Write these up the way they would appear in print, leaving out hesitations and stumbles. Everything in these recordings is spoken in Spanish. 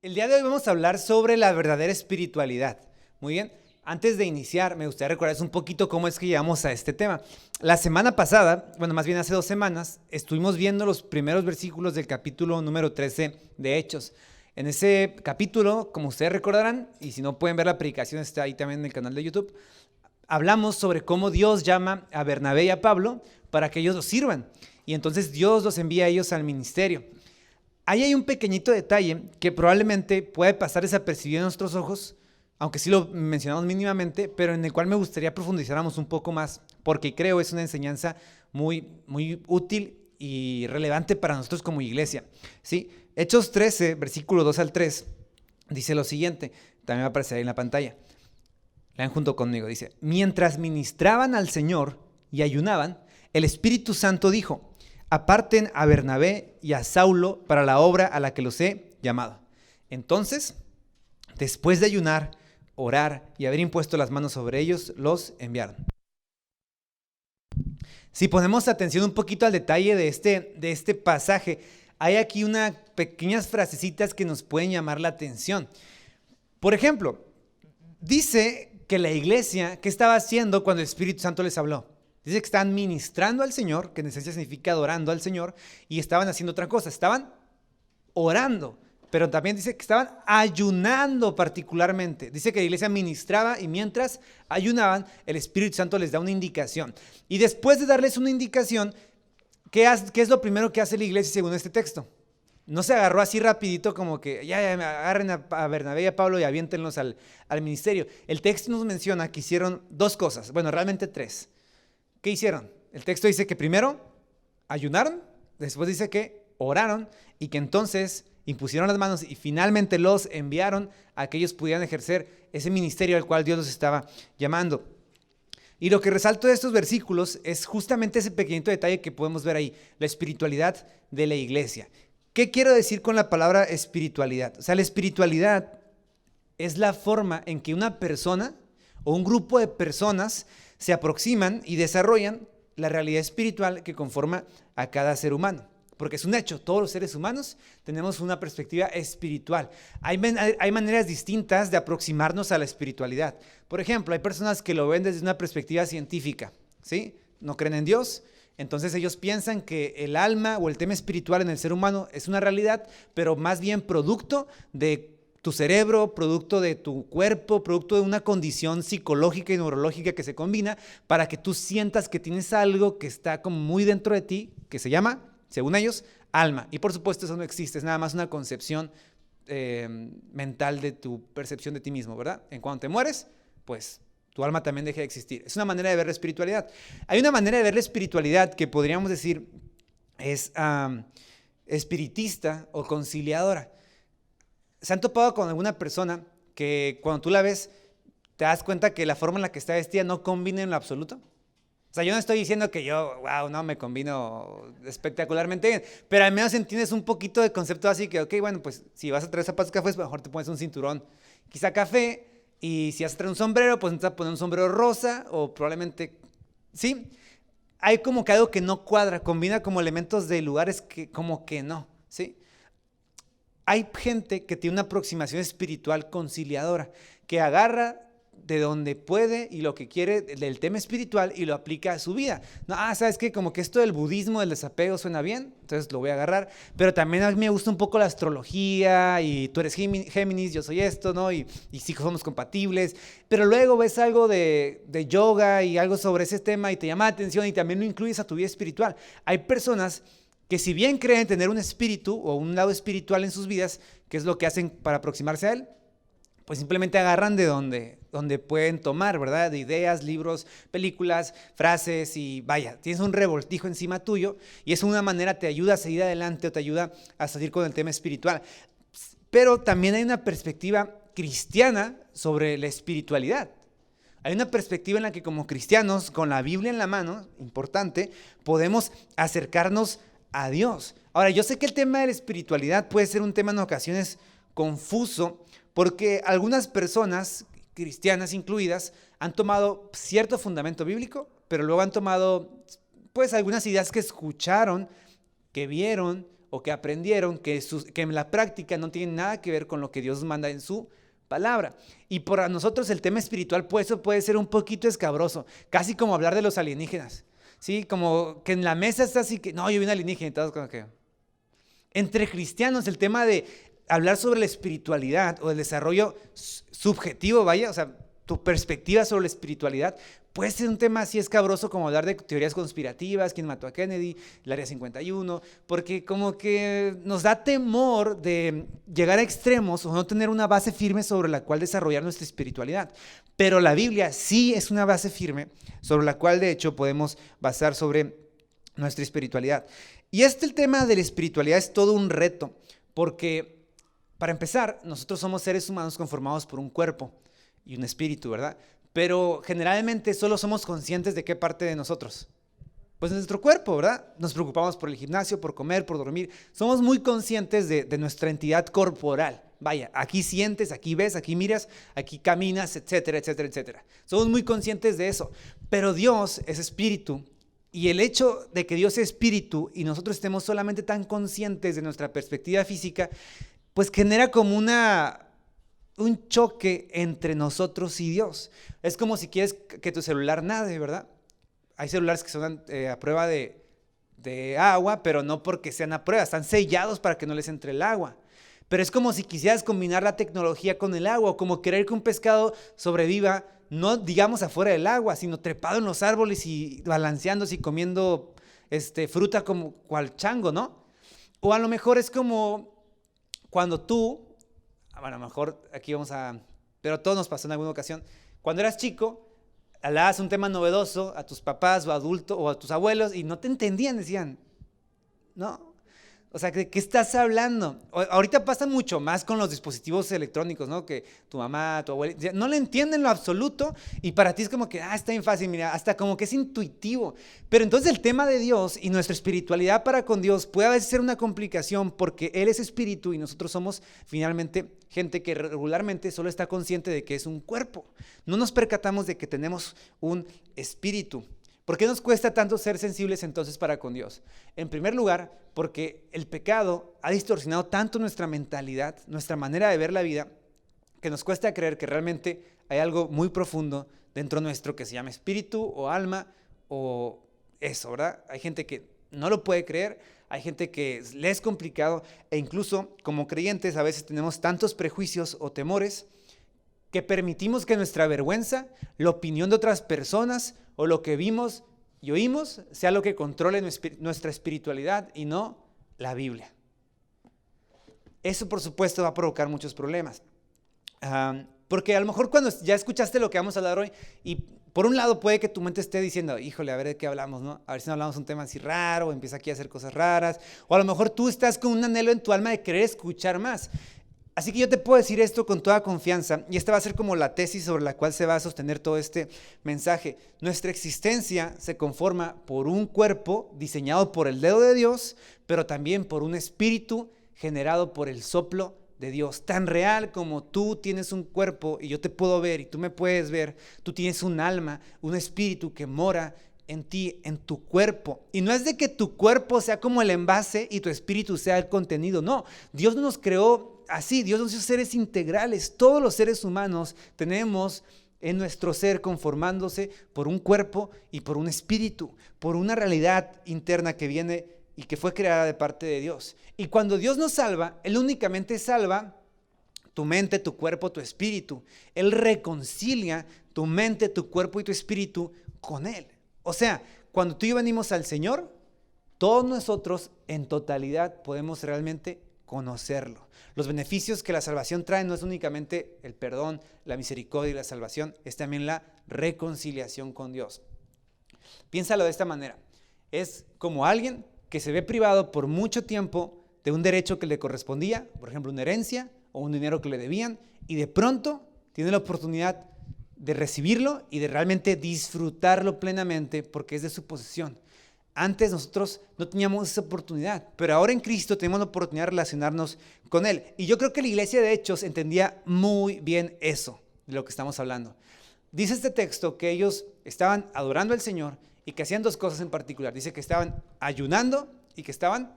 El día de hoy vamos a hablar sobre la verdadera espiritualidad. Muy bien, antes de iniciar me gustaría recordarles un poquito cómo es que llegamos a este tema. La semana pasada, bueno, más bien hace 2 semanas, estuvimos viendo los primeros versículos del capítulo número 13 de Hechos. En ese capítulo, como ustedes recordarán, y si no pueden ver la predicación, está ahí también en el canal de YouTube, hablamos sobre cómo Dios llama a Bernabé y a Pablo para que ellos los sirvan. Y entonces Dios los envía a ellos al ministerio. Ahí hay un pequeñito detalle que probablemente puede pasar desapercibido en nuestros ojos, aunque sí lo mencionamos mínimamente, pero en el cual me gustaría profundizáramos un poco más, porque creo es una enseñanza muy útil y relevante para nosotros como iglesia. ¿Sí? Hechos 13, versículo 2 al 3, dice lo siguiente, también va a aparecer ahí en la pantalla. Lean junto conmigo, dice: mientras ministraban al Señor y ayunaban, el Espíritu Santo dijo: aparten a Bernabé y a Saulo para la obra a la que los he llamado. Entonces, después de ayunar, orar y haber impuesto las manos sobre ellos, los enviaron. Si ponemos atención un poquito al detalle de este pasaje, hay aquí unas pequeñas frasecitas que nos pueden llamar la atención. Por ejemplo, dice que la iglesia, ¿qué estaba haciendo cuando el Espíritu Santo les habló? Dice que estaban ministrando al Señor, que en esencia significa adorando al Señor, y estaban haciendo otra cosa, estaban orando, pero también dice que estaban ayunando particularmente. Dice que la iglesia ministraba y mientras ayunaban, el Espíritu Santo les da una indicación. Y después de darles una indicación, ¿qué es lo primero que hace la iglesia según este texto? No se agarró así rapidito como que ya agarren a Bernabé y a Pablo y aviéntenlos al ministerio. El texto nos menciona que hicieron 2 cosas, bueno, realmente 3. ¿Qué hicieron? El texto dice que primero ayunaron, después dice que oraron y que entonces impusieron las manos y finalmente los enviaron a que ellos pudieran ejercer ese ministerio al cual Dios los estaba llamando. Y lo que resalto de estos versículos es justamente ese pequeñito detalle que podemos ver ahí, la espiritualidad de la iglesia. ¿Qué quiero decir con la palabra espiritualidad? O sea, la espiritualidad es la forma en que una persona o un grupo de personas se aproximan y desarrollan la realidad espiritual que conforma a cada ser humano. Porque es un hecho, todos los seres humanos tenemos una perspectiva espiritual. Hay maneras distintas de aproximarnos a la espiritualidad. Por ejemplo, hay personas que lo ven desde una perspectiva científica, ¿sí? No creen en Dios, entonces ellos piensan que el alma o el tema espiritual en el ser humano es una realidad, pero más bien producto de tu cerebro, producto de tu cuerpo, producto de una condición psicológica y neurológica que se combina para que tú sientas que tienes algo que está como muy dentro de ti, que se llama, según ellos, alma. Y por supuesto eso no existe, es nada más una concepción mental de tu percepción de ti mismo, ¿verdad? En cuanto te mueres, pues tu alma también deja de existir. Es una manera de ver la espiritualidad. Hay una manera de ver la espiritualidad que podríamos decir es espiritista o conciliadora. ¿Se han topado con alguna persona que cuando tú la ves te das cuenta que la forma en la que está vestida no combina en lo absoluto? O sea, yo no estoy diciendo que yo, wow, no, me combino espectacularmente bien, pero al menos entiendes un poquito de concepto así que, ok, bueno, pues si vas a traer zapatos cafés, mejor te pones un cinturón quizá café, y si vas a traer un sombrero, pues necesitas poner un sombrero rosa o probablemente, ¿sí? Hay como que algo que no cuadra, combina como elementos de lugares que como que no, ¿sí? Hay gente que tiene una aproximación espiritual conciliadora, que agarra de donde puede y lo que quiere del tema espiritual y lo aplica a su vida. No, ¿sabes qué? Como que esto del budismo, del desapego suena bien, entonces lo voy a agarrar, pero también a mí me gusta un poco la astrología y tú eres Géminis, yo soy esto, ¿no? Y sí somos compatibles, pero luego ves algo de yoga y algo sobre ese tema y te llama la atención y también lo incluyes a tu vida espiritual. Hay personas que si bien creen tener un espíritu o un lado espiritual en sus vidas, ¿qué es lo que hacen para aproximarse a él? Pues simplemente agarran de donde pueden tomar, ¿verdad? De ideas, libros, películas, frases y vaya, tienes un revoltijo encima tuyo y eso de una manera te ayuda a seguir adelante o te ayuda a salir con el tema espiritual. Pero también hay una perspectiva cristiana sobre la espiritualidad. Hay una perspectiva en la que como cristianos, con la Biblia en la mano, importante, podemos acercarnos a Dios. Ahora, yo sé que el tema de la espiritualidad puede ser un tema en ocasiones confuso, porque algunas personas, cristianas incluidas, han tomado cierto fundamento bíblico, pero luego han tomado pues algunas ideas que escucharon, que vieron o que aprendieron que en la práctica no tienen nada que ver con lo que Dios manda en su palabra. Y para nosotros el tema espiritual pues eso puede ser un poquito escabroso, casi como hablar de los alienígenas, ¿sí? Como que en la mesa está así que, no, yo vi un alienígena y todos como que... Entre cristianos el tema de hablar sobre la espiritualidad o el desarrollo subjetivo, vaya, o sea, tu perspectiva sobre la espiritualidad, puede ser un tema así escabroso como hablar de teorías conspirativas, quién mató a Kennedy, el Área 51, porque como que nos da temor de llegar a extremos o no tener una base firme sobre la cual desarrollar nuestra espiritualidad. Pero la Biblia sí es una base firme sobre la cual de hecho podemos basar sobre nuestra espiritualidad. Y el tema de la espiritualidad es todo un reto, porque para empezar, nosotros somos seres humanos conformados por un cuerpo y un espíritu, ¿verdad? Pero generalmente solo somos conscientes de qué parte de nosotros. Pues nuestro cuerpo, ¿verdad? Nos preocupamos por el gimnasio, por comer, por dormir. Somos muy conscientes de nuestra entidad corporal. Vaya, aquí sientes, aquí ves, aquí miras, aquí caminas, etcétera, etcétera, etcétera. Somos muy conscientes de eso. Pero Dios es espíritu. Y el hecho de que Dios es espíritu y nosotros estemos solamente tan conscientes de nuestra perspectiva física, pues genera como un choque entre nosotros y Dios. Es como si quieres que tu celular nade, ¿verdad? Hay celulares que son a prueba de agua, pero no porque sean a prueba, están sellados para que no les entre el agua. Pero es como si quisieras combinar la tecnología con el agua, o como querer que un pescado sobreviva, no digamos afuera del agua, sino trepado en los árboles y balanceándose y comiendo fruta como cual chango, ¿no? O a lo mejor es como cuando tú, bueno, a lo mejor aquí pero a todos nos pasó en alguna ocasión, cuando eras chico, hablabas un tema novedoso a tus papás o adultos o a tus abuelos y no te entendían, decían, ¿no? O sea, ¿de qué estás hablando? Ahorita pasa mucho más con los dispositivos electrónicos, ¿no? Que tu mamá, tu abuela, no le entienden lo absoluto y para ti es como que, está bien fácil, mira, hasta como que es intuitivo. Pero entonces el tema de Dios y nuestra espiritualidad para con Dios puede a veces ser una complicación porque Él es espíritu y nosotros somos finalmente gente que regularmente solo está consciente de que es un cuerpo. No nos percatamos de que tenemos un espíritu. ¿Por qué nos cuesta tanto ser sensibles entonces para con Dios? En primer lugar, porque el pecado ha distorsionado tanto nuestra mentalidad, nuestra manera de ver la vida, que nos cuesta creer que realmente hay algo muy profundo dentro nuestro que se llama espíritu o alma o eso, ¿verdad? Hay gente que no lo puede creer, hay gente que le es complicado e incluso como creyentes a veces tenemos tantos prejuicios o temores que permitimos que nuestra vergüenza, la opinión de otras personas o lo que vimos y oímos sea lo que controle nuestra espiritualidad y no la Biblia. Eso por supuesto va a provocar muchos problemas. Porque a lo mejor cuando ya escuchaste lo que vamos a hablar hoy y por un lado puede que tu mente esté diciendo, híjole, a ver de qué hablamos, ¿no? A ver si no hablamos un tema así raro o empieza aquí a hacer cosas raras. O a lo mejor tú estás con un anhelo en tu alma de querer escuchar más. Así que yo te puedo decir esto con toda confianza y esta va a ser como la tesis sobre la cual se va a sostener todo este mensaje. Nuestra existencia se conforma por un cuerpo diseñado por el dedo de Dios, pero también por un espíritu generado por el soplo de Dios. Tan real como tú tienes un cuerpo y yo te puedo ver y tú me puedes ver, tú tienes un alma, un espíritu que mora en ti, en tu cuerpo. Y no es de que tu cuerpo sea como el envase y tu espíritu sea el contenido, no. Dios no nos creó así, Dios nos hizo seres integrales. Todos los seres humanos tenemos en nuestro ser conformándose por un cuerpo y por un espíritu, por una realidad interna que viene y que fue creada de parte de Dios. Y cuando Dios nos salva, Él únicamente salva tu mente, tu cuerpo, tu espíritu. Él reconcilia tu mente, tu cuerpo y tu espíritu con Él. O sea, cuando tú y yo venimos al Señor, todos nosotros en totalidad podemos realmente conocerlo. Los beneficios que la salvación trae no es únicamente el perdón, la misericordia y la salvación, es también la reconciliación con Dios. Piénsalo de esta manera. Es como alguien que se ve privado por mucho tiempo de un derecho que le correspondía, por ejemplo, una herencia o un dinero que le debían, y de pronto tiene la oportunidad de recibirlo y de realmente disfrutarlo plenamente porque es de su posesión. Antes nosotros no teníamos esa oportunidad, pero ahora en Cristo tenemos la oportunidad de relacionarnos con Él. Y yo creo que la iglesia de Hechos entendía muy bien eso, de lo que estamos hablando. Dice este texto que ellos estaban adorando al Señor y que hacían dos cosas en particular. Dice que estaban ayunando y que estaban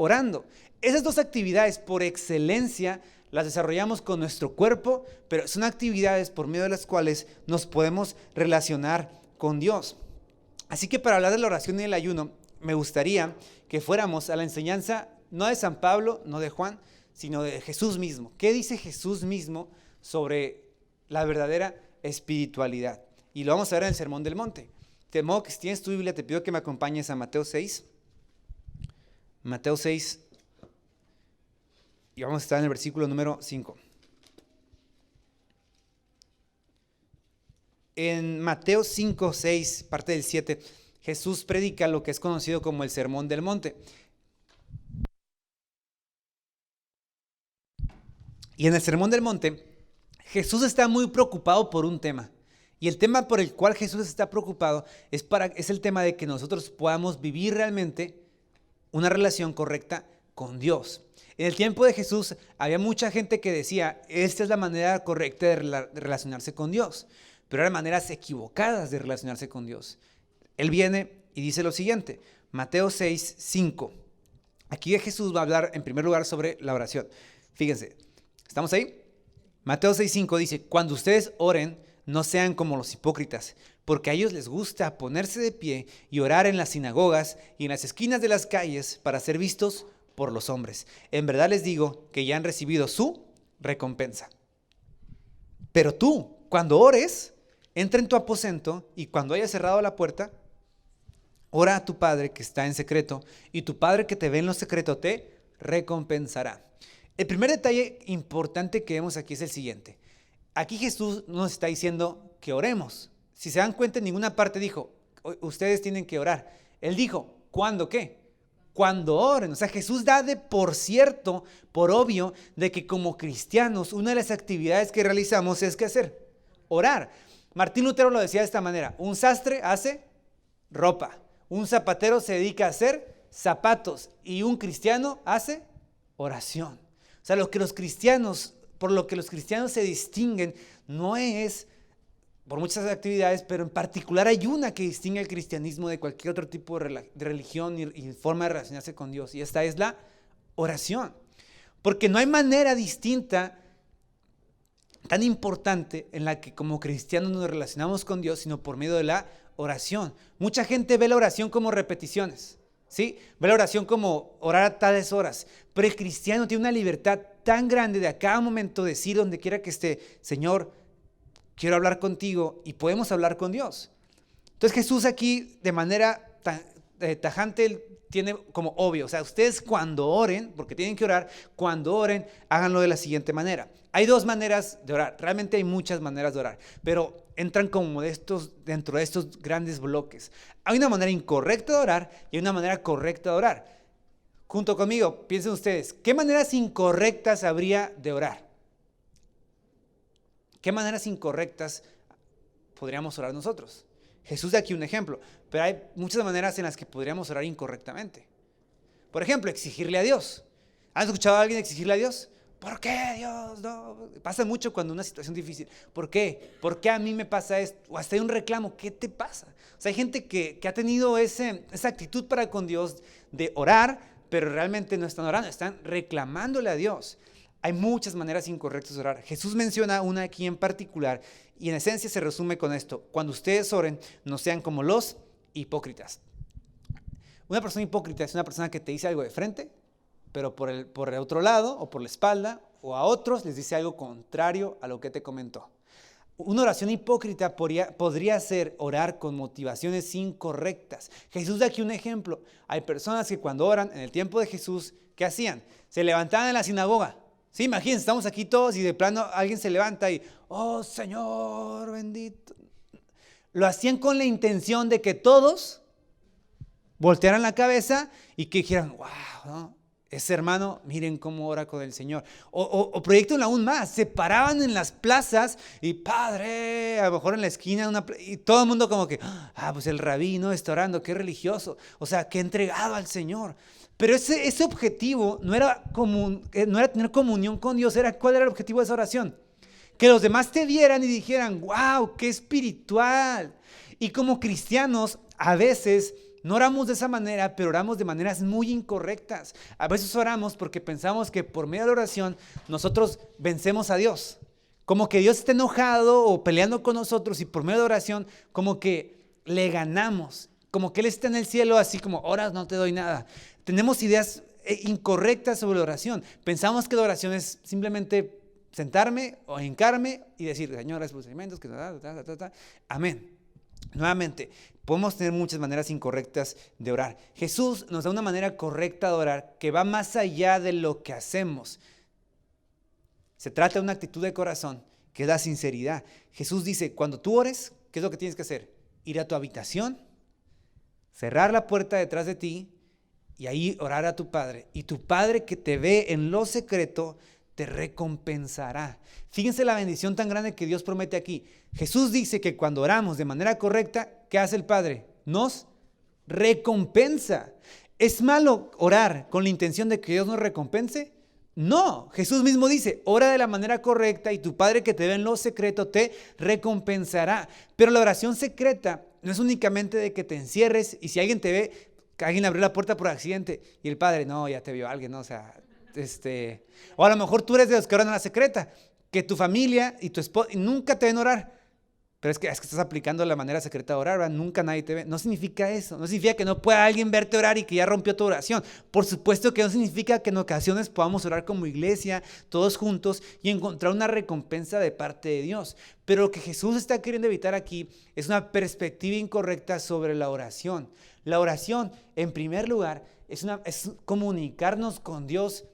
orando. Esas dos actividades por excelencia las desarrollamos con nuestro cuerpo, pero son actividades por medio de las cuales nos podemos relacionar con Dios. Así que para hablar de la oración y el ayuno, me gustaría que fuéramos a la enseñanza no de San Pablo, no de Juan, sino de Jesús mismo. ¿Qué dice Jesús mismo sobre la verdadera espiritualidad? Y lo vamos a ver en el Sermón del Monte. De modo que si tienes tu Biblia, te pido que me acompañes a Mateo 6. Mateo 6. Y vamos a estar en el versículo número 5. En Mateo 5, 6, parte del 7, Jesús predica lo que es conocido como el Sermón del Monte. Y en el Sermón del Monte, Jesús está muy preocupado por un tema. Y el tema por el cual Jesús está preocupado es el tema de que nosotros podamos vivir realmente una relación correcta con Dios. En el tiempo de Jesús había mucha gente que decía, esta es la manera correcta de relacionarse con Dios, pero eran maneras equivocadas de relacionarse con Dios. Él viene y dice lo siguiente, Mateo 6, 5. Aquí Jesús va a hablar en primer lugar sobre la oración. Fíjense, ¿estamos ahí? Mateo 6, 5 dice, cuando ustedes oren, no sean como los hipócritas, porque a ellos les gusta ponerse de pie y orar en las sinagogas y en las esquinas de las calles para ser vistos por los hombres. En verdad les digo que ya han recibido su recompensa. Pero tú, cuando ores, entra en tu aposento y cuando hayas cerrado la puerta, ora a tu Padre que está en secreto y tu Padre que te ve en lo secreto te recompensará. El primer detalle importante que vemos aquí es el siguiente. Aquí Jesús nos está diciendo que oremos. Si se dan cuenta, en ninguna parte dijo, ustedes tienen que orar. Él dijo, ¿cuándo qué? Cuando oren. O sea, Jesús da de por cierto, por obvio, de que como cristianos, una de las actividades que realizamos es ¿qué hacer? Orar. Martín Lutero lo decía de esta manera, un sastre hace ropa, un zapatero se dedica a hacer zapatos y un cristiano hace oración. O sea, por lo que los cristianos se distinguen, no es por muchas actividades, pero en particular hay una que distingue el cristianismo de cualquier otro tipo de religión y forma de relacionarse con Dios, y esta es la oración. Porque no hay manera distinta, tan importante, en la que como cristianos nos relacionamos con Dios, sino por medio de la oración. Mucha gente ve la oración como repeticiones, ¿sí? Ve la oración como orar a tales horas, pero el cristiano tiene una libertad tan grande de a cada momento decir donde quiera que esté, Señor, quiero hablar contigo, y podemos hablar con Dios. Entonces Jesús aquí de manera tajante tiene como obvio, o sea, ustedes cuando oren, porque tienen que orar, cuando oren, háganlo de la siguiente manera. Hay dos maneras de orar, realmente hay muchas maneras de orar, pero entran como dentro de estos grandes bloques. Hay una manera incorrecta de orar y hay una manera correcta de orar. Junto conmigo, piensen ustedes, ¿qué maneras incorrectas habría de orar? ¿Qué maneras incorrectas podríamos orar nosotros? Jesús da aquí un ejemplo, pero hay muchas maneras en las que podríamos orar incorrectamente. Por ejemplo, exigirle a Dios. ¿Han escuchado a alguien exigirle a Dios? ¿Por qué, Dios? No. Pasa mucho cuando una situación difícil. ¿Por qué? ¿Por qué a mí me pasa esto? O hasta hay un reclamo. ¿Qué te pasa? O sea, hay gente que ha tenido esa actitud para con Dios de orar, pero realmente no están orando, están reclamándole a Dios. Hay muchas maneras incorrectas de orar. Jesús menciona una aquí en particular y en esencia se resume con esto. Cuando ustedes oren, no sean como los hipócritas. Una persona hipócrita es una persona que te dice algo de frente, pero por el otro lado o por la espalda o a otros les dice algo contrario a lo que te comentó. Una oración hipócrita podría ser orar con motivaciones incorrectas. Jesús da aquí un ejemplo. Hay personas que cuando oran en el tiempo de Jesús, ¿qué hacían? Se levantaban en la sinagoga. Sí, imagínense, estamos aquí todos y de plano alguien se levanta y, oh Señor bendito. Lo hacían con la intención de que todos voltearan la cabeza y que dijeran, wow, ¿no? Ese hermano, miren cómo ora con el Señor. O proyectan aún más, se paraban en las plazas y Padre, a lo mejor en la esquina, y todo el mundo como que, pues el rabino está orando, qué religioso, o sea, qué entregado al Señor. Pero ese objetivo no era tener comunión con Dios. ¿Cuál era el objetivo de esa oración? Que los demás te vieran y dijeran, wow, qué espiritual. Y como cristianos, a veces no oramos de esa manera, pero oramos de maneras muy incorrectas. A veces oramos porque pensamos que por medio de la oración nosotros vencemos a Dios. Como que Dios está enojado o peleando con nosotros y por medio de oración como que le ganamos. Como que Él está en el cielo así como, oras no te doy nada. Tenemos ideas incorrectas sobre la oración. Pensamos que la oración es simplemente sentarme o hincarme y decir, Señor, gracias por los alimentos, que amén. Nuevamente, podemos tener muchas maneras incorrectas de orar. Jesús nos da una manera correcta de orar que va más allá de lo que hacemos. Se trata de una actitud de corazón que es la sinceridad. Jesús dice, cuando tú ores, ¿qué es lo que tienes que hacer? Ir a tu habitación, cerrar la puerta detrás de ti y ahí orar a tu Padre. Y tu Padre que te ve en lo secreto te recompensará. Fíjense la bendición tan grande que Dios promete aquí. Jesús dice que cuando oramos de manera correcta, ¿qué hace el Padre? Nos recompensa. ¿Es malo orar con la intención de que Dios nos recompense? No, Jesús mismo dice, ora de la manera correcta y tu Padre que te ve en lo secreto te recompensará. Pero la oración secreta no es únicamente de que te encierres y si alguien te ve, que alguien abrió la puerta por accidente y el Padre, no, ya te vio alguien, ¿no? O sea, o a lo mejor tú eres de los que oran a la secreta, que tu familia y tu esposa nunca te ven orar, pero es que estás aplicando la manera secreta de orar, ¿verdad? Nunca nadie te ve. No significa eso, no significa que no pueda alguien verte orar y que ya rompió tu oración. Por supuesto que no significa que en ocasiones podamos orar como iglesia, todos juntos y encontrar una recompensa de parte de Dios. Pero lo que Jesús está queriendo evitar aquí es una perspectiva incorrecta sobre la oración. La oración, en primer lugar, es comunicarnos con Dios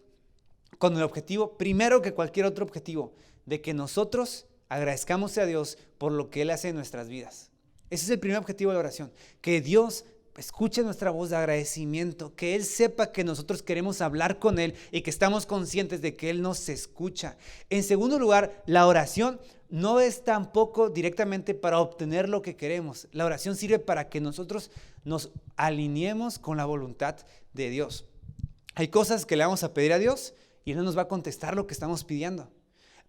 con el objetivo, primero que cualquier otro objetivo, de que nosotros agradezcamos a Dios por lo que Él hace en nuestras vidas. Ese es el primer objetivo de la oración, que Dios escuche nuestra voz de agradecimiento, que Él sepa que nosotros queremos hablar con Él y que estamos conscientes de que Él nos escucha. En segundo lugar, la oración no es tampoco directamente para obtener lo que queremos. La oración sirve para que nosotros nos alineemos con la voluntad de Dios. Hay cosas que le vamos a pedir a Dios y Él no nos va a contestar lo que estamos pidiendo,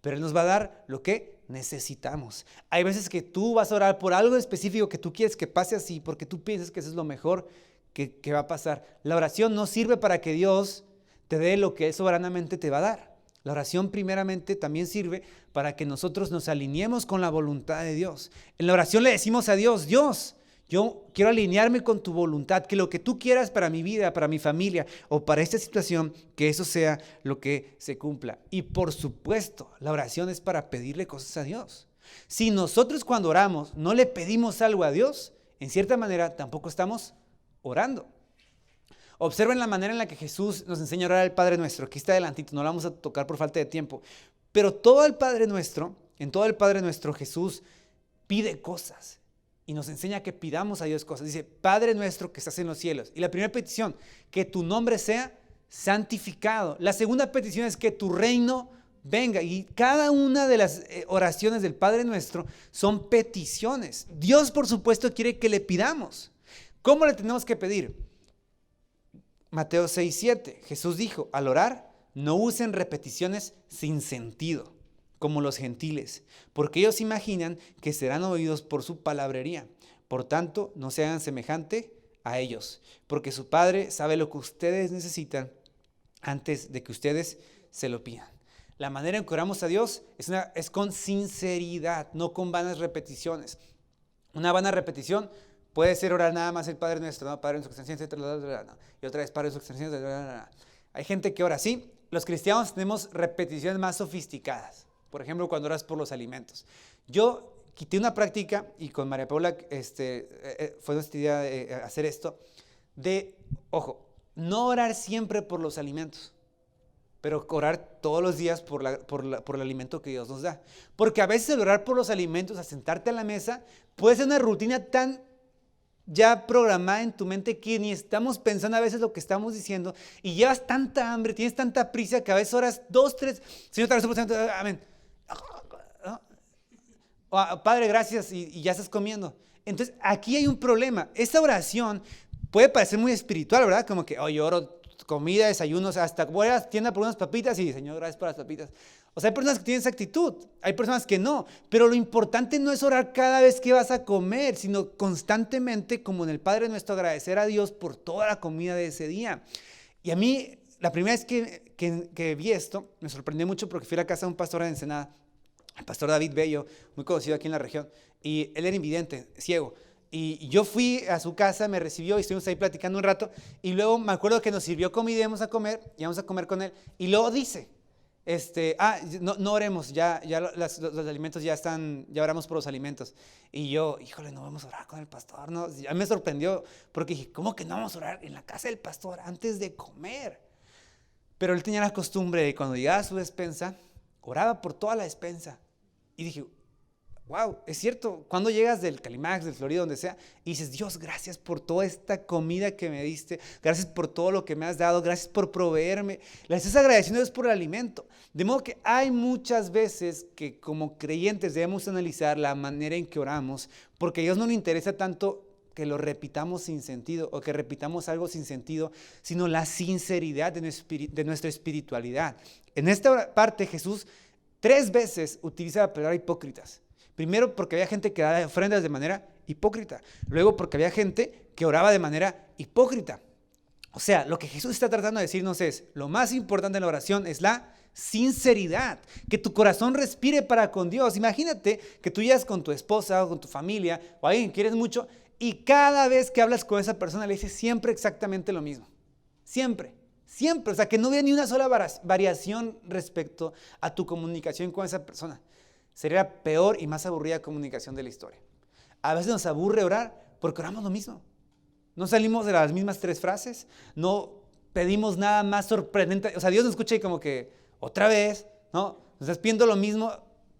pero Él nos va a dar lo que necesitamos. Hay veces que tú vas a orar por algo específico que tú quieres que pase así porque tú piensas que eso es lo mejor que va a pasar. La oración no sirve para que Dios te dé lo que Él soberanamente te va a dar. La oración primeramente también sirve para que nosotros nos alineemos con la voluntad de Dios. En la oración le decimos a Dios, Dios, yo quiero alinearme con tu voluntad, que lo que tú quieras para mi vida, para mi familia o para esta situación, que eso sea lo que se cumpla. Y por supuesto, la oración es para pedirle cosas a Dios. Si nosotros cuando oramos no le pedimos algo a Dios, en cierta manera tampoco estamos orando. Observen la manera en la que Jesús nos enseña a orar al Padre Nuestro. Aquí está adelantito, no lo vamos a tocar por falta de tiempo. Pero todo el Padre Nuestro, en todo el Padre Nuestro, Jesús pide cosas. Y nos enseña que pidamos a Dios cosas. Dice, Padre nuestro que estás en los cielos. Y la primera petición, que tu nombre sea santificado. La segunda petición es que tu reino venga. Y cada una de las oraciones del Padre nuestro son peticiones. Dios, por supuesto, quiere que le pidamos. ¿Cómo le tenemos que pedir? Mateo 6:7. Jesús dijo, al orar, no usen repeticiones sin sentido, como los gentiles, porque ellos imaginan que serán oídos por su palabrería. Por tanto, no se hagan semejante a ellos, porque su Padre sabe lo que ustedes necesitan antes de que ustedes se lo pidan. La manera en que oramos a Dios es con sinceridad, no con vanas repeticiones. Una vana repetición puede ser orar nada más el Padre Nuestro, ¿no? Padre Nuestro que estás en el cielo, y otra vez Padre Nuestro que estás en el cielo. Hay gente que ora así. Los cristianos tenemos repeticiones más sofisticadas. Por ejemplo, cuando oras por los alimentos. Yo quité una práctica y con María Paula fue nuestra idea hacer esto, ojo, no orar siempre por los alimentos, pero orar todos los días por el alimento que Dios nos da. Porque a veces el orar por los alimentos, a sentarte a la mesa, puede ser una rutina tan ya programada en tu mente que ni estamos pensando a veces lo que estamos diciendo y llevas tanta hambre, tienes tanta prisa que a veces oras 2, 3, Señor, te agradezco, amén. Padre, gracias, y ya estás comiendo. Entonces, aquí hay un problema. Esta oración puede parecer muy espiritual, ¿verdad? Como que, yo oro comida, desayuno, o sea, hasta voy a la tienda por unas papitas y Señor, gracias por las papitas. O sea, hay personas que tienen esa actitud, hay personas que no, pero lo importante no es orar cada vez que vas a comer, sino constantemente, como en el Padre Nuestro, agradecer a Dios por toda la comida de ese día. Y a mí, la primera vez que vi esto, me sorprendió mucho porque fui a la casa de un pastor en Ensenada, el pastor David Bello, muy conocido aquí en la región, y él era invidente, ciego. Y yo fui a su casa, me recibió y estuvimos ahí platicando un rato. Y luego me acuerdo que nos sirvió comida y íbamos a comer con él. Y luego dice, no oremos, ya los alimentos ya están, ya oramos por los alimentos. Y yo, híjole, no vamos a orar con el pastor, ¿no? Ya me sorprendió porque dije, ¿cómo que no vamos a orar en la casa del pastor antes de comer? Pero él tenía la costumbre de cuando llegaba a su despensa, oraba por toda la despensa. Y dije, wow, es cierto, cuando llegas del Calimax, del Florida, donde sea, y dices, Dios, gracias por toda esta comida que me diste, gracias por todo lo que me has dado, gracias por proveerme, le estás agradeciendo a Dios por el alimento. De modo que hay muchas veces que como creyentes debemos analizar la manera en que oramos, porque a Dios no le interesa tanto que lo repitamos sin sentido o que repitamos algo sin sentido, sino la sinceridad de nuestra espiritualidad. En esta parte Jesús 3 veces utiliza la palabra hipócritas. Primero porque había gente que daba ofrendas de manera hipócrita. Luego porque había gente que oraba de manera hipócrita. O sea, lo que Jesús está tratando de decirnos es, lo más importante en la oración es la sinceridad. Que tu corazón respire para con Dios. Imagínate que tú llegas con tu esposa o con tu familia o alguien que quieres mucho y cada vez que hablas con esa persona le dices siempre exactamente lo mismo. Siempre. O sea, que no hubiera ni una sola variación respecto a tu comunicación con esa persona. Sería la peor y más aburrida comunicación de la historia. A veces nos aburre orar porque oramos lo mismo. No salimos de las mismas 3 frases, no pedimos nada más sorprendente. O sea, Dios nos escucha y como que otra vez, ¿no? Nos estás pidiendo lo mismo,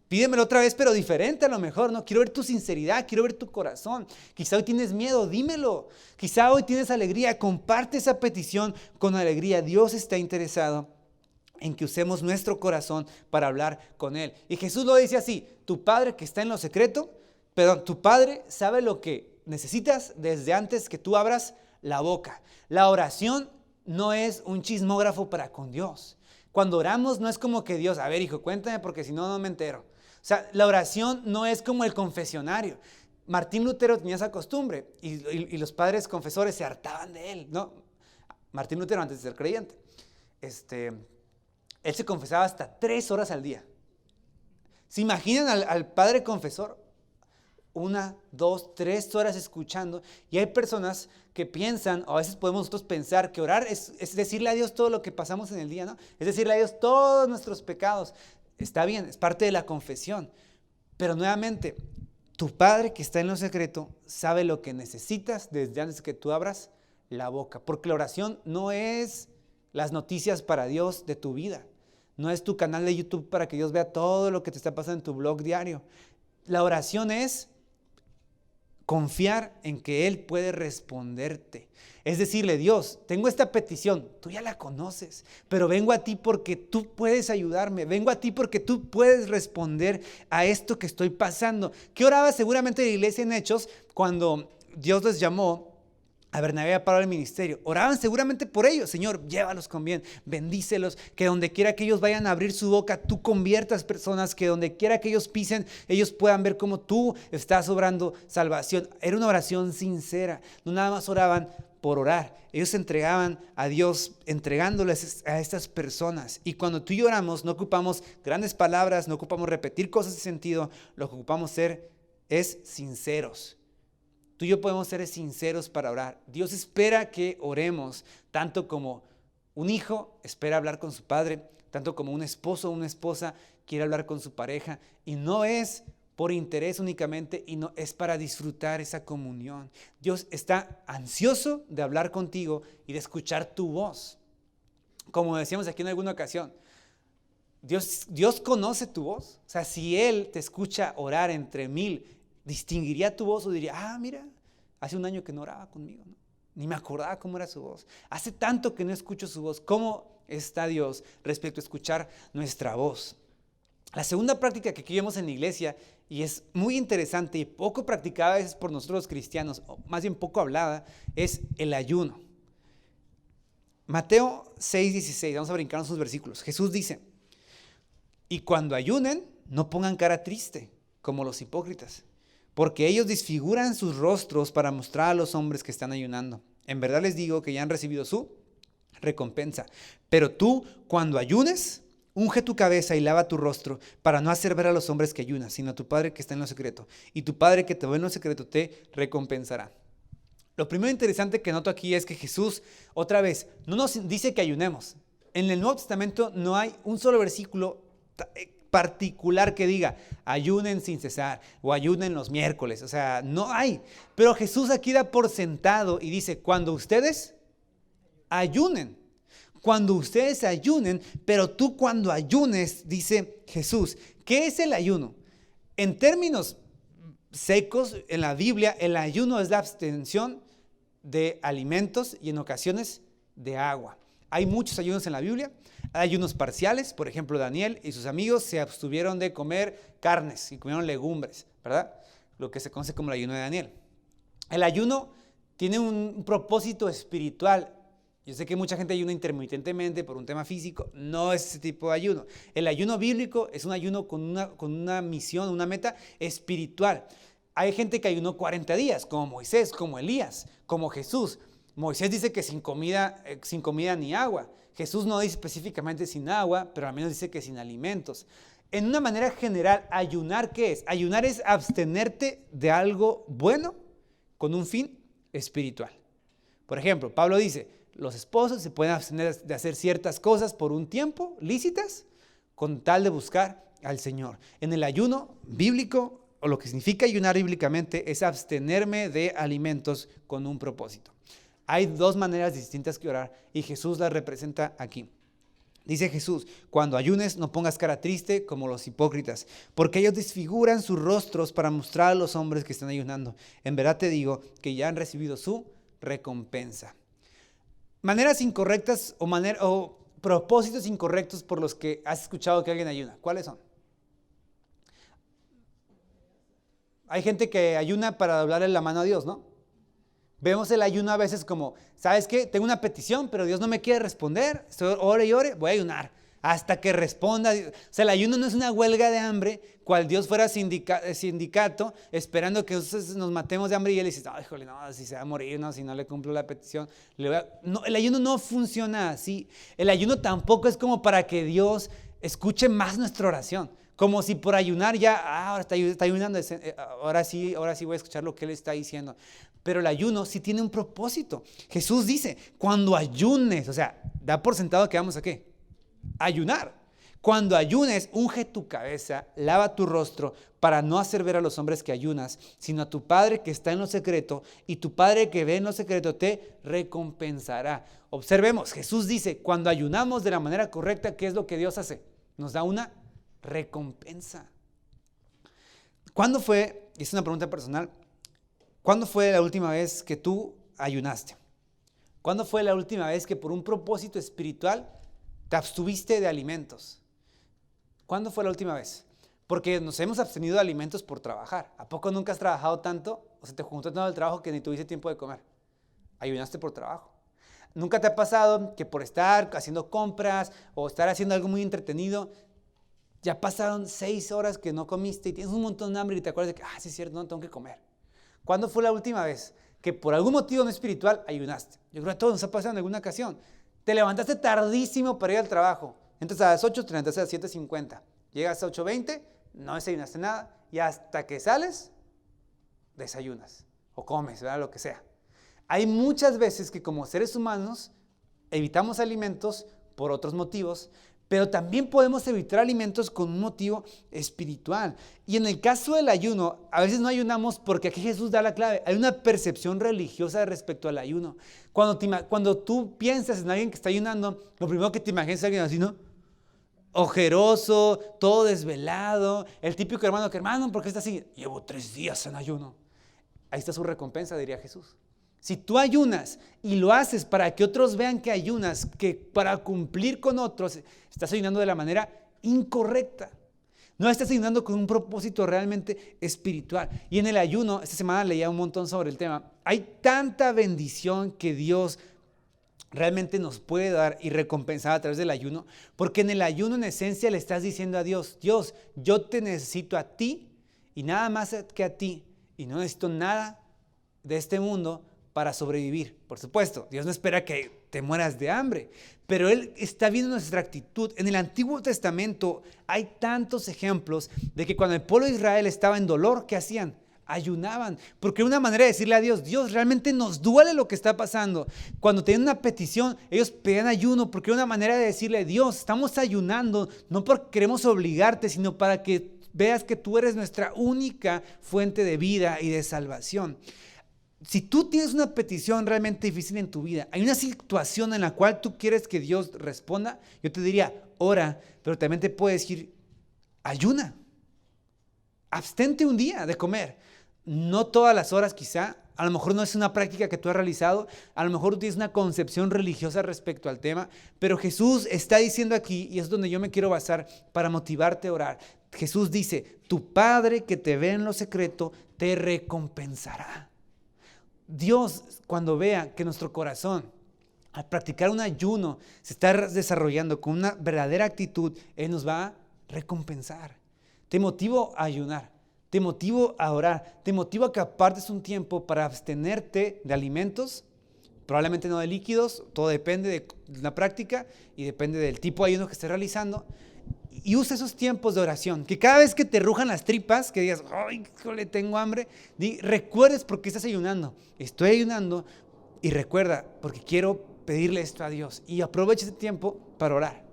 pídemelo otra vez, pero diferente a lo mejor, ¿no? Quiero ver tu sinceridad, quiero ver tu corazón. Quizá hoy tienes miedo, dímelo. Quizá hoy tienes alegría, comparte esa petición con alegría. Dios está interesado en que usemos nuestro corazón para hablar con Él. Y Jesús lo dice así, tu Padre que está en lo secreto, tu Padre sabe lo que necesitas desde antes que tú abras la boca. La oración no es un chismógrafo para con Dios. Cuando oramos no es como que Dios, a ver hijo, cuéntame porque si no, no me entero. O sea, la oración no es como el confesionario. Martín Lutero tenía esa costumbre y los padres confesores se hartaban de él, ¿no? Martín Lutero antes de ser creyente. Él se confesaba hasta 3 horas al día. ¿Se imaginan al padre confesor? 1, 2, 3 horas escuchando. Y hay personas que piensan, o a veces podemos nosotros pensar que orar es decirle a Dios todo lo que pasamos en el día, ¿no? Es decirle a Dios todos nuestros pecados. Está bien, es parte de la confesión. Pero nuevamente, tu Padre que está en lo secreto sabe lo que necesitas desde antes que tú abras la boca. Porque la oración no es las noticias para Dios de tu vida. No es tu canal de YouTube para que Dios vea todo lo que te está pasando en tu blog diario. La oración es confiar en que Él puede responderte. Es decirle, Dios, tengo esta petición, tú ya la conoces, pero vengo a ti porque tú puedes ayudarme, vengo a ti porque tú puedes responder a esto que estoy pasando. ¿Qué oraba seguramente la iglesia en Hechos cuando Dios les llamó a Bernabé y a Pablo al ministerio? Oraban seguramente por ellos. Señor, llévalos con bien, bendícelos, que donde quiera que ellos vayan a abrir su boca, tú conviertas personas, que donde quiera que ellos pisen, ellos puedan ver cómo tú estás obrando salvación. Era una oración sincera, no nada más oraban por orar. Ellos se entregaban a Dios entregándoles a estas personas. Y cuando tú y yo oramos, no ocupamos grandes palabras, no ocupamos repetir cosas de sentido, lo que ocupamos ser es sinceros. Tú y yo podemos ser sinceros para orar. Dios espera que oremos, tanto como un hijo espera hablar con su padre, tanto como un esposo o una esposa quiere hablar con su pareja. Y no es por interés únicamente, y no es para disfrutar esa comunión. Dios está ansioso de hablar contigo y de escuchar tu voz. Como decíamos aquí en alguna ocasión, Dios conoce tu voz. O sea, si Él te escucha orar entre 1000, ¿distinguiría tu voz o diría, mira, hace un año que no oraba conmigo, ¿no? Ni me acordaba cómo era su voz. Hace tanto que no escucho su voz. ¿Cómo está Dios respecto a escuchar nuestra voz? La segunda práctica que aquí vemos en la iglesia, y es muy interesante y poco practicada a veces por nosotros los cristianos, o más bien poco hablada, es el ayuno. Mateo 6:16, vamos a brincarnos sus versículos. Jesús dice, y cuando ayunen, no pongan cara triste, como los hipócritas, porque ellos disfiguran sus rostros para mostrar a los hombres que están ayunando. En verdad les digo que ya han recibido su recompensa. Pero tú, cuando ayunes, unge tu cabeza y lava tu rostro, para no hacer ver a los hombres que ayunas, sino a tu Padre que está en lo secreto. Y tu Padre que te ve en lo secreto te recompensará. Lo primero interesante que noto aquí es que Jesús, otra vez, no nos dice que ayunemos. En el Nuevo Testamento no hay un solo versículo particular que diga ayunen sin cesar o ayunen los miércoles. O sea, no hay. Pero Jesús aquí da por sentado y dice, cuando ustedes ayunen. Cuando ustedes ayunen, pero tú cuando ayunes, dice Jesús, ¿qué es el ayuno? En términos secos, en la Biblia, el ayuno es la abstención de alimentos y en ocasiones de agua. Hay muchos ayunos en la Biblia. Hay ayunos parciales, por ejemplo, Daniel y sus amigos se abstuvieron de comer carnes y comieron legumbres, ¿verdad? Lo que se conoce como el ayuno de Daniel. El ayuno tiene un propósito espiritual. Yo sé que mucha gente ayuna intermitentemente por un tema físico, no es ese tipo de ayuno. El ayuno bíblico es un ayuno con una misión, una meta espiritual. Hay gente que ayunó 40 días, como Moisés, como Elías, como Jesús. Moisés dice que sin comida ni agua. Jesús no dice específicamente sin agua, pero al menos dice que sin alimentos. En una manera general, ¿ayunar qué es? Ayunar es abstenerte de algo bueno con un fin espiritual. Por ejemplo, Pablo dice, los esposos se pueden abstener de hacer ciertas cosas por un tiempo lícitas con tal de buscar al Señor. En el ayuno bíblico, o lo que significa ayunar bíblicamente, es abstenerme de alimentos con un propósito. Hay dos maneras distintas que orar y Jesús las representa aquí. Dice Jesús, cuando ayunes no pongas cara triste como los hipócritas, porque ellos desfiguran sus rostros para mostrar a los hombres que están ayunando. En verdad te digo que ya han recibido su recompensa. Maneras incorrectas o propósitos incorrectos por los que has escuchado que alguien ayuna. ¿Cuáles son? Hay gente que ayuna para doblarle la mano a Dios, ¿no? Vemos el ayuno a veces como, ¿sabes qué? Tengo una petición, pero Dios no me quiere responder. Estoy ore y ore, voy a ayunar hasta que responda. O sea, el ayuno no es una huelga de hambre, cual Dios fuera sindicato, esperando que nosotros nos matemos de hambre y Él dice, no, híjole, no, si se va a morir, no, si no le cumplo la petición. No, el ayuno no funciona así. El ayuno tampoco es como para que Dios escuche más nuestra oración. Como si por ayunar ya, ahora está ayunando, ahora sí voy a escuchar lo que Él está diciendo. Pero el ayuno sí tiene un propósito. Jesús dice, cuando ayunes, o sea, da por sentado que vamos a ¿qué? Ayunar. Cuando ayunes, unge tu cabeza, lava tu rostro, para no hacer ver a los hombres que ayunas, sino a tu Padre que está en lo secreto, y tu Padre que ve en lo secreto te recompensará. Observemos, Jesús dice, cuando ayunamos de la manera correcta, ¿qué es lo que Dios hace? Nos da una recompensa. ¿Cuándo fue, y es una pregunta personal, cuándo fue la última vez que tú ayunaste? ¿Cuándo fue la última vez que por un propósito espiritual te abstuviste de alimentos? ¿Cuándo fue la última vez? Porque nos hemos abstenido de alimentos por trabajar. ¿A poco nunca has trabajado tanto o se te juntó tanto el trabajo que ni tuviste tiempo de comer? Ayunaste por trabajo. ¿Nunca te ha pasado que por estar haciendo compras o estar haciendo algo muy entretenido, ya pasaron 6 horas que no comiste y tienes un montón de hambre y te acuerdas de que, sí es cierto, no tengo que comer? ¿Cuándo fue la última vez que por algún motivo no espiritual ayunaste? Yo creo que a todos nos ha pasado en alguna ocasión. Te levantaste tardísimo para ir al trabajo. Entras a las 8, te levantaste a las 7:50. Llegas a 8:20, no desayunaste nada y hasta que sales, desayunas o comes, ¿verdad? Lo que sea. Hay muchas veces que como seres humanos evitamos alimentos por otros motivos, pero también podemos evitar alimentos con un motivo espiritual. Y en el caso del ayuno, a veces no ayunamos porque aquí Jesús da la clave. Hay una percepción religiosa respecto al ayuno. Cuando tú piensas en alguien que está ayunando, lo primero que te imaginas es alguien así, ¿no? Ojeroso, todo desvelado. El típico hermano que, hermano, ¿por qué está así? Llevo 3 días en ayuno. Ahí está su recompensa, diría Jesús. Si tú ayunas y lo haces para que otros vean que ayunas, que para cumplir con otros, estás ayunando de la manera incorrecta. No estás ayunando con un propósito realmente espiritual. Y en el ayuno, esta semana leía un montón sobre el tema. Hay tanta bendición que Dios realmente nos puede dar y recompensar a través del ayuno, porque en el ayuno en esencia le estás diciendo a Dios, Dios, yo te necesito a ti y nada más que a ti, y no necesito nada de este mundo para sobrevivir. Por supuesto, Dios no espera que te mueras de hambre, pero Él está viendo nuestra actitud. En el Antiguo Testamento hay tantos ejemplos de que cuando el pueblo de Israel estaba en dolor, ¿qué hacían? Ayunaban, porque era una manera de decirle a Dios, Dios, realmente nos duele lo que está pasando. Cuando tenían una petición, ellos pedían ayuno, porque era una manera de decirle, Dios, estamos ayunando, no porque queremos obligarte, sino para que veas que tú eres nuestra única fuente de vida y de salvación. Si tú tienes una petición realmente difícil en tu vida, hay una situación en la cual tú quieres que Dios responda, yo te diría, ora, pero también te puedo decir, ayuna, abstente un día de comer. No todas las horas quizá, a lo mejor no es una práctica que tú has realizado, a lo mejor tú tienes una concepción religiosa respecto al tema, pero Jesús está diciendo aquí, y es donde yo me quiero basar para motivarte a orar. Jesús dice, tu Padre que te ve en lo secreto, te recompensará. Dios, cuando vea que nuestro corazón, al practicar un ayuno, se está desarrollando con una verdadera actitud, Él nos va a recompensar. Te motivo a ayunar. Te motivo a orar, te motivo a que apartes un tiempo para abstenerte de alimentos, probablemente no de líquidos, todo depende de la práctica y depende del tipo de ayuno que estés realizando. Y usa esos tiempos de oración, que cada vez que te rujan las tripas, que digas, ¡ay, híjole, tengo hambre! Recuerdes por qué estás ayunando. Estoy ayunando y recuerda, porque quiero pedirle esto a Dios. Y aprovecha ese tiempo para orar.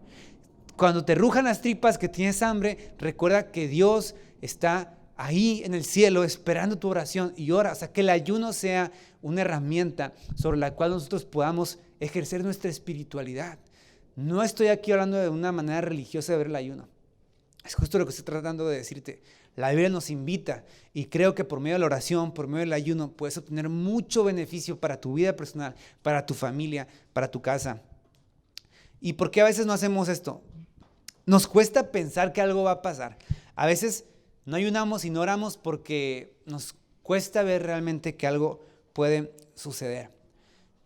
Cuando te rujan las tripas, que tienes hambre, recuerda que Dios está ahí en el cielo esperando tu oración y ora, o sea, que el ayuno sea una herramienta sobre la cual nosotros podamos ejercer nuestra espiritualidad. No estoy aquí hablando de una manera religiosa de ver el ayuno. Es justo lo que estoy tratando de decirte. La Biblia nos invita y creo que por medio de la oración, por medio del ayuno, puedes obtener mucho beneficio para tu vida personal, para tu familia, para tu casa. ¿Y por qué a veces no hacemos esto? Nos cuesta pensar que algo va a pasar. A veces no ayunamos y no oramos porque nos cuesta ver realmente que algo puede suceder.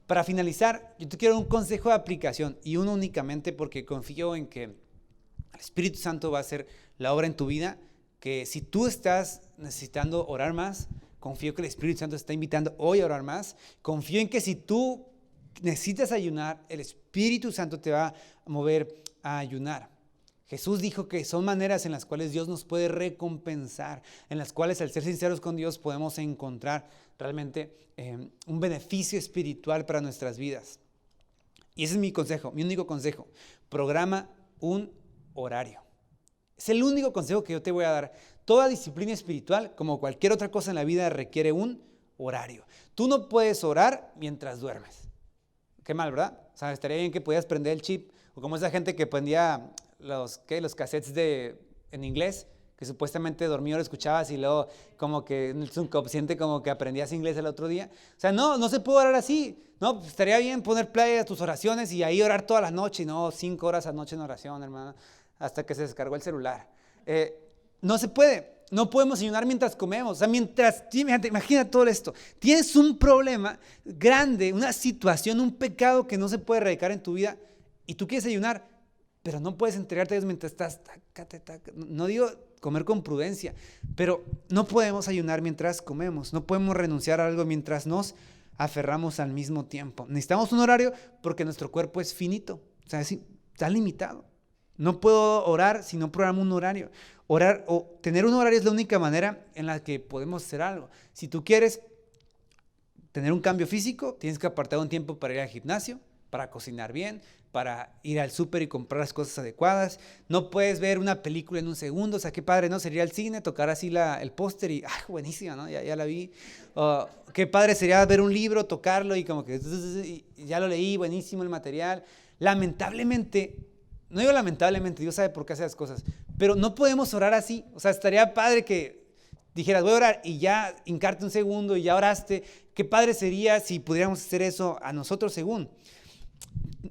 Para finalizar, yo te quiero un consejo de aplicación y uno únicamente porque confío en que el Espíritu Santo va a hacer la obra en tu vida, que si tú estás necesitando orar más, confío que el Espíritu Santo te está invitando hoy a orar más. Confío en que si tú necesitas ayunar, el Espíritu Santo te va a mover a ayunar. Jesús dijo que son maneras en las cuales Dios nos puede recompensar, en las cuales al ser sinceros con Dios podemos encontrar realmente un beneficio espiritual para nuestras vidas. Y ese es mi consejo, mi único consejo. Programa un horario. Es el único consejo que yo te voy a dar. Toda disciplina espiritual, como cualquier otra cosa en la vida, requiere un horario. Tú no puedes orar mientras duermes. Qué mal, ¿verdad? O sea, estaría bien que pudieras prender el chip, o como esa gente que prendía los cassettes en inglés, que supuestamente dormía lo escuchabas y luego como que el subconsciente como que aprendías inglés el otro día. O sea, no se puede orar así. No, pues estaría bien poner play a tus oraciones y ahí orar toda la noche, y no 5 horas a noche en oración, hermano, hasta que se descargó el celular. No se puede. No podemos ayunar mientras comemos. O sea, imagina todo esto. Tienes un problema grande, una situación, un pecado que no se puede erradicar en tu vida y tú quieres ayunar, pero no puedes entregarte a Dios mientras estás, no digo comer con prudencia, pero no podemos ayunar mientras comemos, no podemos renunciar a algo mientras nos aferramos al mismo tiempo. Necesitamos un horario porque nuestro cuerpo es finito, o sea, está limitado. No puedo orar si no programo un horario. Orar o tener un horario es la única manera en la que podemos hacer algo. Si tú quieres tener un cambio físico, tienes que apartar un tiempo para ir al gimnasio, para cocinar bien, para ir al súper y comprar las cosas adecuadas. No puedes ver una película en un segundo. O sea, qué padre, ¿no? Sería el cine, tocar así el póster y, buenísima, ¿no? Ya la vi. Qué padre sería ver un libro, tocarlo y como que, y ya lo leí, buenísimo el material. Lamentablemente, no digo lamentablemente, Dios sabe por qué hace las cosas, pero no podemos orar así. O sea, estaría padre que dijeras, voy a orar y ya hincarte un segundo y ya oraste. Qué padre sería si pudiéramos hacer eso a nosotros según.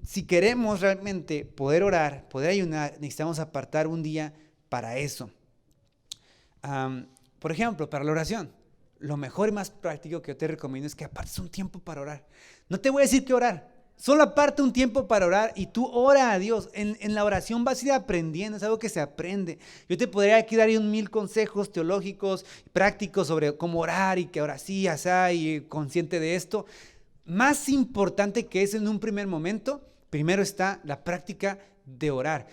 Si queremos realmente poder orar, poder ayunar, necesitamos apartar un día para eso. Por ejemplo, para la oración, lo mejor y más práctico que yo te recomiendo es que apartes un tiempo para orar. No te voy a decir qué orar, solo aparta un tiempo para orar y tú ora a Dios. En la oración vas a ir aprendiendo, es algo que se aprende. Yo te podría aquí dar 1000 consejos teológicos, prácticos sobre cómo orar y que ahora sí, asá, y consciente de esto. Más importante que eso en un primer momento, primero está la práctica de orar.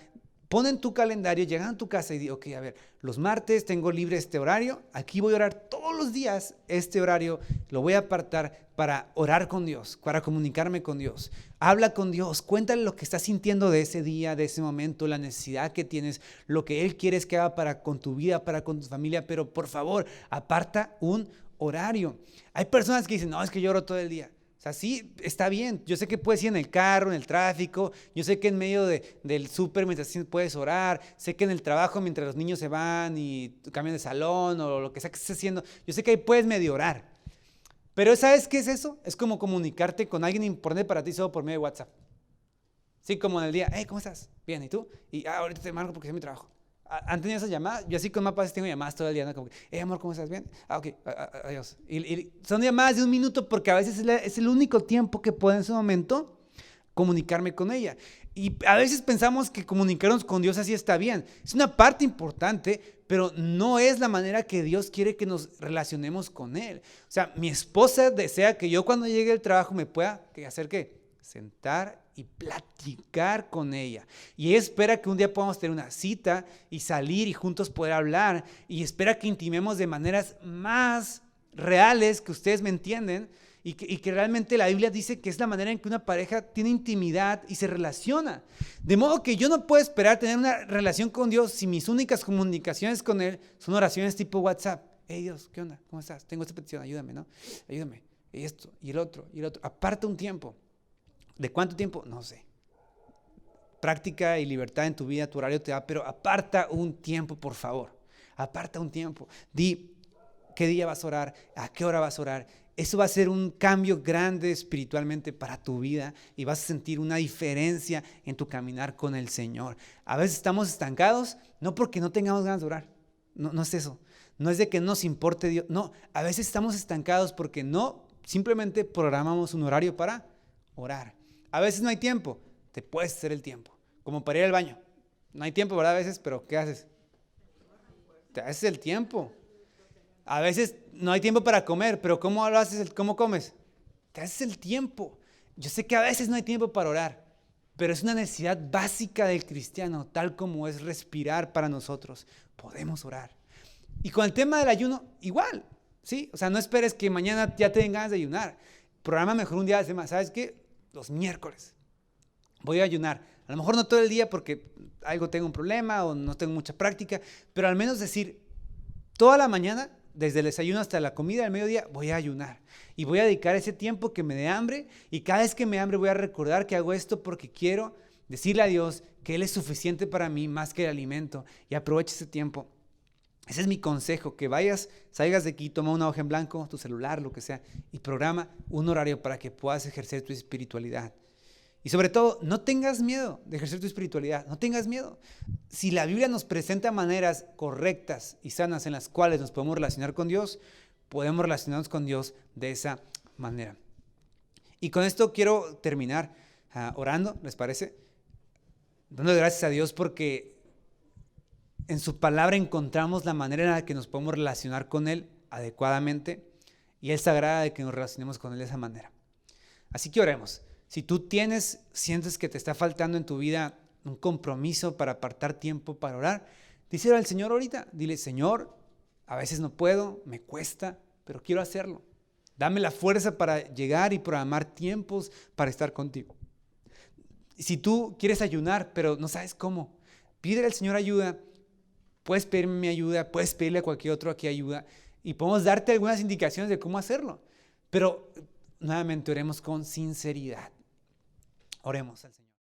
Pon en tu calendario, llega a tu casa y di, ok, a ver, los martes tengo libre este horario, aquí voy a orar todos los días este horario, lo voy a apartar para orar con Dios, para comunicarme con Dios. Habla con Dios, cuéntale lo que estás sintiendo de ese día, de ese momento, la necesidad que tienes, lo que Él quiere que haga para con tu vida, para con tu familia, pero por favor, aparta un horario. Hay personas que dicen, no, es que yo oro todo el día. O sea, sí, está bien. Yo sé que puedes ir en el carro, en el tráfico. Yo sé que en medio del súper mientras puedes orar. Sé que en el trabajo mientras los niños se van y cambian de salón o lo que sea que estés haciendo. Yo sé que ahí puedes medio orar. Pero ¿sabes qué es eso? Es como comunicarte con alguien importante para ti solo por medio de WhatsApp. Sí, como en el día, hey, ¿cómo estás? Bien, ¿y tú? Y ahorita te marco porque es mi trabajo. ¿Han tenido esas llamadas? Yo así con mapas tengo llamadas todo el día, ¿no? Como que, hey, amor, ¿cómo estás? ¿Bien? Ok, adiós. Y son llamadas de 1 minuto porque a veces es el único tiempo que puedo en ese momento comunicarme con ella. Y a veces pensamos que comunicarnos con Dios así está bien. Es una parte importante, pero no es la manera que Dios quiere que nos relacionemos con Él. O sea, mi esposa desea que yo cuando llegue al trabajo me pueda hacer ¿qué? Sentar y platicar con ella. Y ella espera que un día podamos tener una cita y salir y juntos poder hablar. Y espera que intimemos de maneras más reales, que ustedes me entienden. Y que realmente la Biblia dice que es la manera en que una pareja tiene intimidad y se relaciona. De modo que yo no puedo esperar tener una relación con Dios si mis únicas comunicaciones con Él son oraciones tipo WhatsApp. Hey Dios, ¿qué onda? ¿Cómo estás? Tengo esta petición, ayúdame, ¿no? Ayúdame. Y esto, y el otro, y el otro. Aparta un tiempo. ¿De cuánto tiempo? No sé. Práctica y libertad en tu vida, tu horario te da, pero aparta un tiempo, por favor. Aparta un tiempo. Di qué día vas a orar, a qué hora vas a orar. Eso va a ser un cambio grande espiritualmente para tu vida y vas a sentir una diferencia en tu caminar con el Señor. A veces estamos estancados, no porque no tengamos ganas de orar. No es eso. No es de que no nos importe Dios. No, a veces estamos estancados porque no simplemente programamos un horario para orar. A veces no hay tiempo, te puedes hacer el tiempo, como para ir al baño. No hay tiempo, ¿verdad? A veces, pero ¿qué haces? Te haces el tiempo. A veces no hay tiempo para comer, pero ¿cómo lo haces? ¿Cómo comes? Te haces el tiempo. Yo sé que a veces no hay tiempo para orar, pero es una necesidad básica del cristiano, tal como es respirar para nosotros. Podemos orar. Y con el tema del ayuno, igual, ¿sí? O sea, no esperes que mañana ya te den ganas de ayunar. Programa mejor un día de semana. ¿Sabes qué? Los miércoles voy a ayunar. A lo mejor no todo el día porque algo tengo un problema o no tengo mucha práctica, pero al menos decir, toda la mañana, desde el desayuno hasta la comida del mediodía, voy a ayunar. Y voy a dedicar ese tiempo que me dé hambre. Y cada vez que me dé hambre voy a recordar que hago esto porque quiero decirle a Dios que Él es suficiente para mí más que el alimento. Y aproveche ese tiempo. Ese es mi consejo, que salgas de aquí, toma una hoja en blanco, tu celular, lo que sea, y programa un horario para que puedas ejercer tu espiritualidad. Y sobre todo, no tengas miedo de ejercer tu espiritualidad, no tengas miedo. Si la Biblia nos presenta maneras correctas y sanas en las cuales nos podemos relacionar con Dios, podemos relacionarnos con Dios de esa manera. Y con esto quiero terminar orando, ¿les parece? Dando gracias a Dios porque en su palabra encontramos la manera en la que nos podemos relacionar con Él adecuadamente y Él se agrada de que nos relacionemos con Él de esa manera. Así que oremos. Si tú sientes que te está faltando en tu vida un compromiso para apartar tiempo para orar, díselo al Señor ahorita. Dile, Señor, a veces no puedo, me cuesta, pero quiero hacerlo. Dame la fuerza para llegar y programar tiempos para estar contigo. Si tú quieres ayunar, pero no sabes cómo, pídele al Señor ayuda. Puedes pedirme mi ayuda, puedes pedirle a cualquier otro aquí ayuda y podemos darte algunas indicaciones de cómo hacerlo. Pero nuevamente oremos con sinceridad. Oremos al Señor.